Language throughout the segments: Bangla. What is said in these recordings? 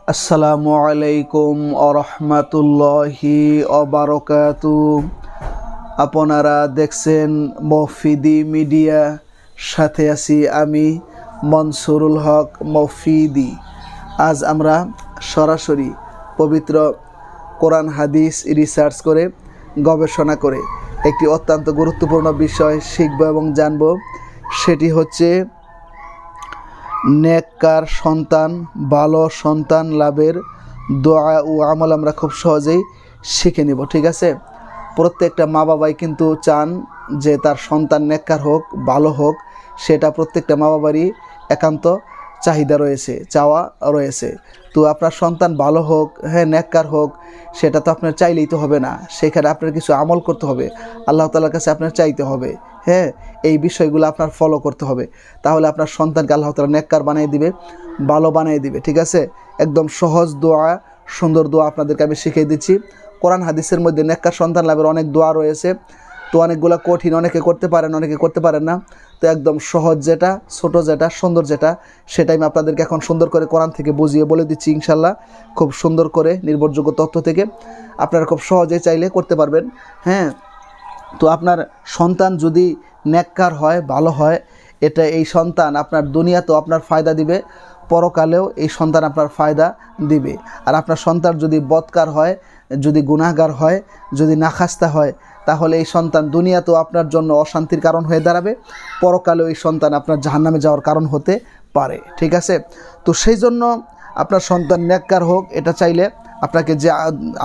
আসসালামু আলাইকুম আরহামাতুল্লাহি অবারকাতু। আপনারা দেখছেন মফিদি মিডিয়া, সাথে আছি আমি মনসুরুল হক মফিদি। আজ আমরা সরাসরি পবিত্র কোরআন হাদিস রিসার্চ করে গবেষণা করে একটি অত্যন্ত গুরুত্বপূর্ণ বিষয় শিখব এবং জানব। সেটি হচ্ছে নেককার সন্তান, ভালো সন্তান লাভের দোয়া ও আমল আমরা খুব সহজেই শিখে নেব। ঠিক আছে, প্রত্যেকটা মা বাবাই কিন্তু চান যে তার সন্তান নেককার হোক, ভালো হোক। সেটা প্রত্যেকটা মা বাবারই একান্ত চাহিদা রয়েছে, চাওয়া রয়েছে। তো আপনার সন্তান ভালো হোক, নেককার হোক, সেটা তো আপনার চাইলেই তো হবে না। সেখানে আপনার কিছু আমল করতে হবে, আল্লাহ তাআলার কাছে আপনার চাইতে হবে। এই বিষয়গুলো আপনার ফলো করতে হবে, তাহলে আপনার সন্তানকে আল্লাহ তাআলা নেককার বানিয়ে দিবে, ভালো বানিয়ে দিবে। ঠিক আছে, একদম সহজ দোয়া, সুন্দর দোয়া আপনাদেরকে আমি শিখিয়ে দিচ্ছি। কোরআন হাদিসের মধ্যে নেককার সন্তান লাভের অনেক দোয়া রয়েছে। তো অনেকগুলো কঠিন, অনেকে করতে পারেন, অনেকে করতে পারেন না। তো একদম সহজ যেটা, ছোট যেটা, সুন্দর যেটা, সেটাই আমি আপনাদেরকে এখন সুন্দর করে কোরআন থেকে বুঝিয়ে বলে দিচ্ছি ইনশাল্লাহ। খুব সুন্দর করে নির্ভরযোগ্য তথ্য থেকে আপনারা খুব সহজে চাইলে করতে পারবেন। তো আপনার সন্তান যদি নেককার হয়, ভালো হয়, এই সন্তান আপনার দুনিয়াতেও আপনার ফায়দা দিবে, পরকালেও এই সন্তান আপনার ফায়দা দিবে। আর আপনার সন্তান যদি বদকার হয়, যদি গুনাহগার হয়, যদি নাখাস্তা হয়, তাহলে এই সন্তান দুনিয়াতেও আপনার জন্য অশান্তির কারণ হয়ে দাঁড়াবে, পরকালেও এই সন্তান আপনার জাহান্নামে যাওয়ার কারণ হতে পারে। ঠিক আছে, তো সেই জন্য আপনার সন্তান নেককার হোক, এটা চাইলে আপনাকে যে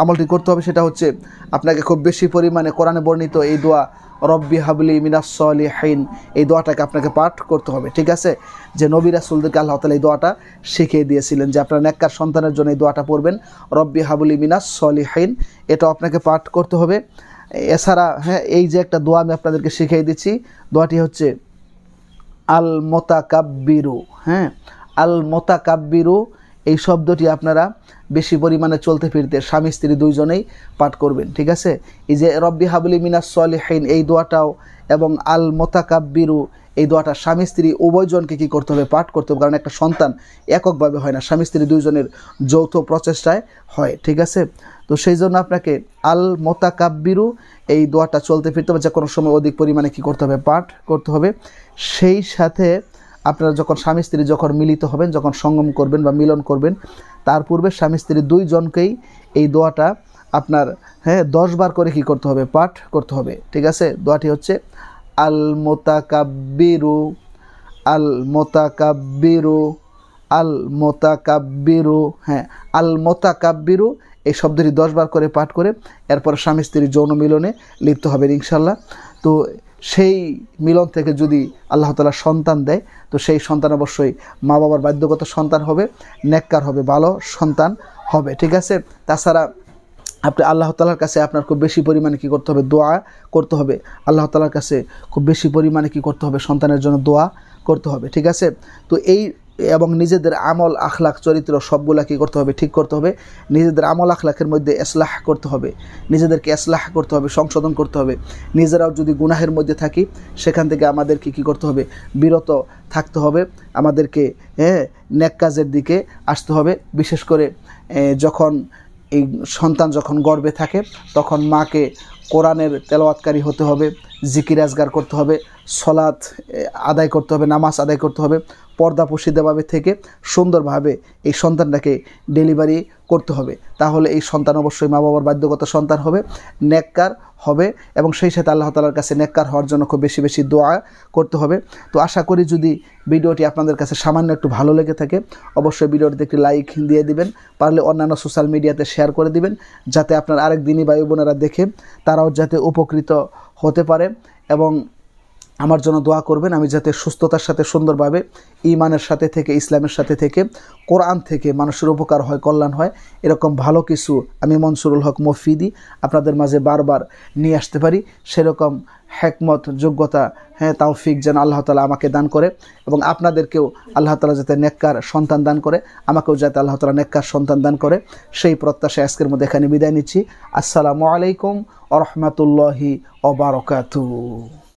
আমলটি করতে হবে সেটা হচ্ছে আপনাকে খুব বেশি পরিমাণে কোরআনে বর্ণিত এই দোয়া রব্বি হাবলি মিনাস সলিহিন, এই দোয়াটাকে আপনাকে পাঠ করতে হবে। ঠিক আছে, যে নবী রাসূলদেরকে আল্লাহ তাআলা এই দোয়াটা শিখিয়ে দিয়েছিলেন যে আপনার নেককার সন্তানের জন্য এই দোয়াটা পড়বেন, রব্বি হাবলি মিনাস সলিহিন, এটা আপনাকে পাঠ করতে হবে। এছাড়া এই যে একটা দোয়া আমি আপনাদেরকে শিখিয়ে দিচ্ছি, দোয়াটি হচ্ছে আল মোতাকাব্বিরু। আল মোতাকাব্বিরু, এই শব্দটি আপনারা বেশি পরিমাণে চলতে ফিরতে স্বামী স্ত্রী দুইজনেই পাঠ করবেন। ঠিক আছে, এই যে রব্বি হাবলি মিনাস সলিহিন এই দোয়াটাও এবং আল মোতাকাব্বিরু এই দোয়াটা স্বামী স্ত্রী উভয়জনকে কী করতে হবে? পাঠ করতে হবে। কারণ একটা সন্তান এককভাবে হয় না, স্বামী স্ত্রী দুইজনের যৌথ প্রচেষ্টায় হয়। ঠিক আছে, তো সেই জন্য আপনাকে আল মোতাকাব্বিরু এই দোয়াটা চলতে ফিরতে হবে, যে কোনো সময় অধিক পরিমাণে কী করতে হবে? পাঠ করতে হবে। সেই সাথে আপনারা যখন স্বামী স্ত্রী যখন মিলিত হবেন, যখন সঙ্গম করবেন বা মিলন করবেন, তার পূর্বে স্বামী স্ত্রী দুইজনকেই এই দোয়াটা আপনার 10 বার করে কী করতে হবে? পাঠ করতে হবে। ঠিক আছে, দোয়াটি হচ্ছে আল মোতাকাব্বিরু, আল মোতাকাব্বিরু, আল মোতাকাব্বিরু। আল মোতাকাব্বিরু এই শব্দটি 10 বার করে পাঠ করে এরপর স্বামী স্ত্রীর যৌন মিলনে লিপ্ত হবেন ইনশাল্লাহ। তো সেই মিলন থেকে যদি আল্লাহ তাআলা সন্তান দেয়, তো সেই সন্তান অবশ্যই মা বাবার বাধ্যগত সন্তান হবে, নেককার হবে, ভালো সন্তান হবে। ঠিক আছে, তাছাড়া আপনি আল্লাহ তাআলার কাছে আপনার খুব বেশি পরিমাণে কী করতে হবে? দোয়া করতে হবে। আল্লাহ তাআলার কাছে খুব বেশি পরিমাণে কী করতে হবে? সন্তানের জন্য দোয়া করতে হবে। ঠিক আছে, তো এবং নিজেদের আমল আখলাক চরিত্র সবগুলা কী করতে হবে? ঠিক করতে হবে। নিজেদের আমল আখলাকের মধ্যে ইসলাহ করতে হবে, নিজেদেরকে ইসলাহ করতে হবে, সংশোধন করতে হবে। নিজেরাও যদি গুনাহের মধ্যে থাকি, সেখান থেকে আমাদেরকে কী করতে হবে? বিরত থাকতে হবে। আমাদেরকে নেক কাজের দিকে আসতে হবে। বিশেষ করে যখন এই সন্তান যখন গর্ভে থাকে, তখন মাকে কোরআনের তেলাওয়াতকারী হতে হবে, জিকির আজগার করতে হবে, সলাত আদায় করতে হবে, নামাজ আদায় করতে হবে, পর্দা পোশিদাভাবে থেকে সুন্দরভাবে এই সন্তানটাকে ডেলিভারি করতে হবে। তাহলে এই সন্তান অবশ্যই মা বাবার বাধ্যগত সন্তান হবে, নেককার হবে, এবং সেই সাথে আল্লাহ তাআলার কাছে নেককার হওয়ার জন্য খুব বেশি বেশি দোয়া করতে হবে। তো আশা করি যদি ভিডিওটি আপনাদের কাছে সামান্য একটু ভালো লেগে থাকে, অবশ্যই ভিডিওটিতে একটি লাইক দিয়ে দিবেন, পারলে অন্যান্য সোশ্যাল মিডিয়াতে শেয়ার করে দিবেন, যাতে আপনার আরেক দিনই ভাই বোনেরা দেখে তারাও যাতে উপকৃত হতে পারে। এবং আমার জন্য দোয়া করবেন, আমি যাতে সুস্থতার সাথে সুন্দরভাবে ঈমানের সাথে থেকে, ইসলামের সাথে থেকে, কোরআন থেকে মানুষের উপকার হয়, কল্যাণ হয়, এরকম ভালো কিছু আমি মনসুরুল হক মফিদি আপনাদের মাঝে বারবার নিয়ে আসতে পারি। সেরকম হিকমত, যোগ্যতা, তৌফিক যেন আল্লাহ তাআলা আমাকে দান করে, এবং আপনাদেরকেও আল্লাহ তাআলা যাতে নেককার সন্তান দান করে, আমাকেও যাতে আল্লাহ তাআলা নেককার সন্তান দান করে, সেই প্রত্যাশায় আজকের মধ্যে এখানে বিদায় নিচ্ছি। আসসালামু আলাইকুম ওয়া রাহমাতুল্লাহি ওয়া বারাকাতুহু।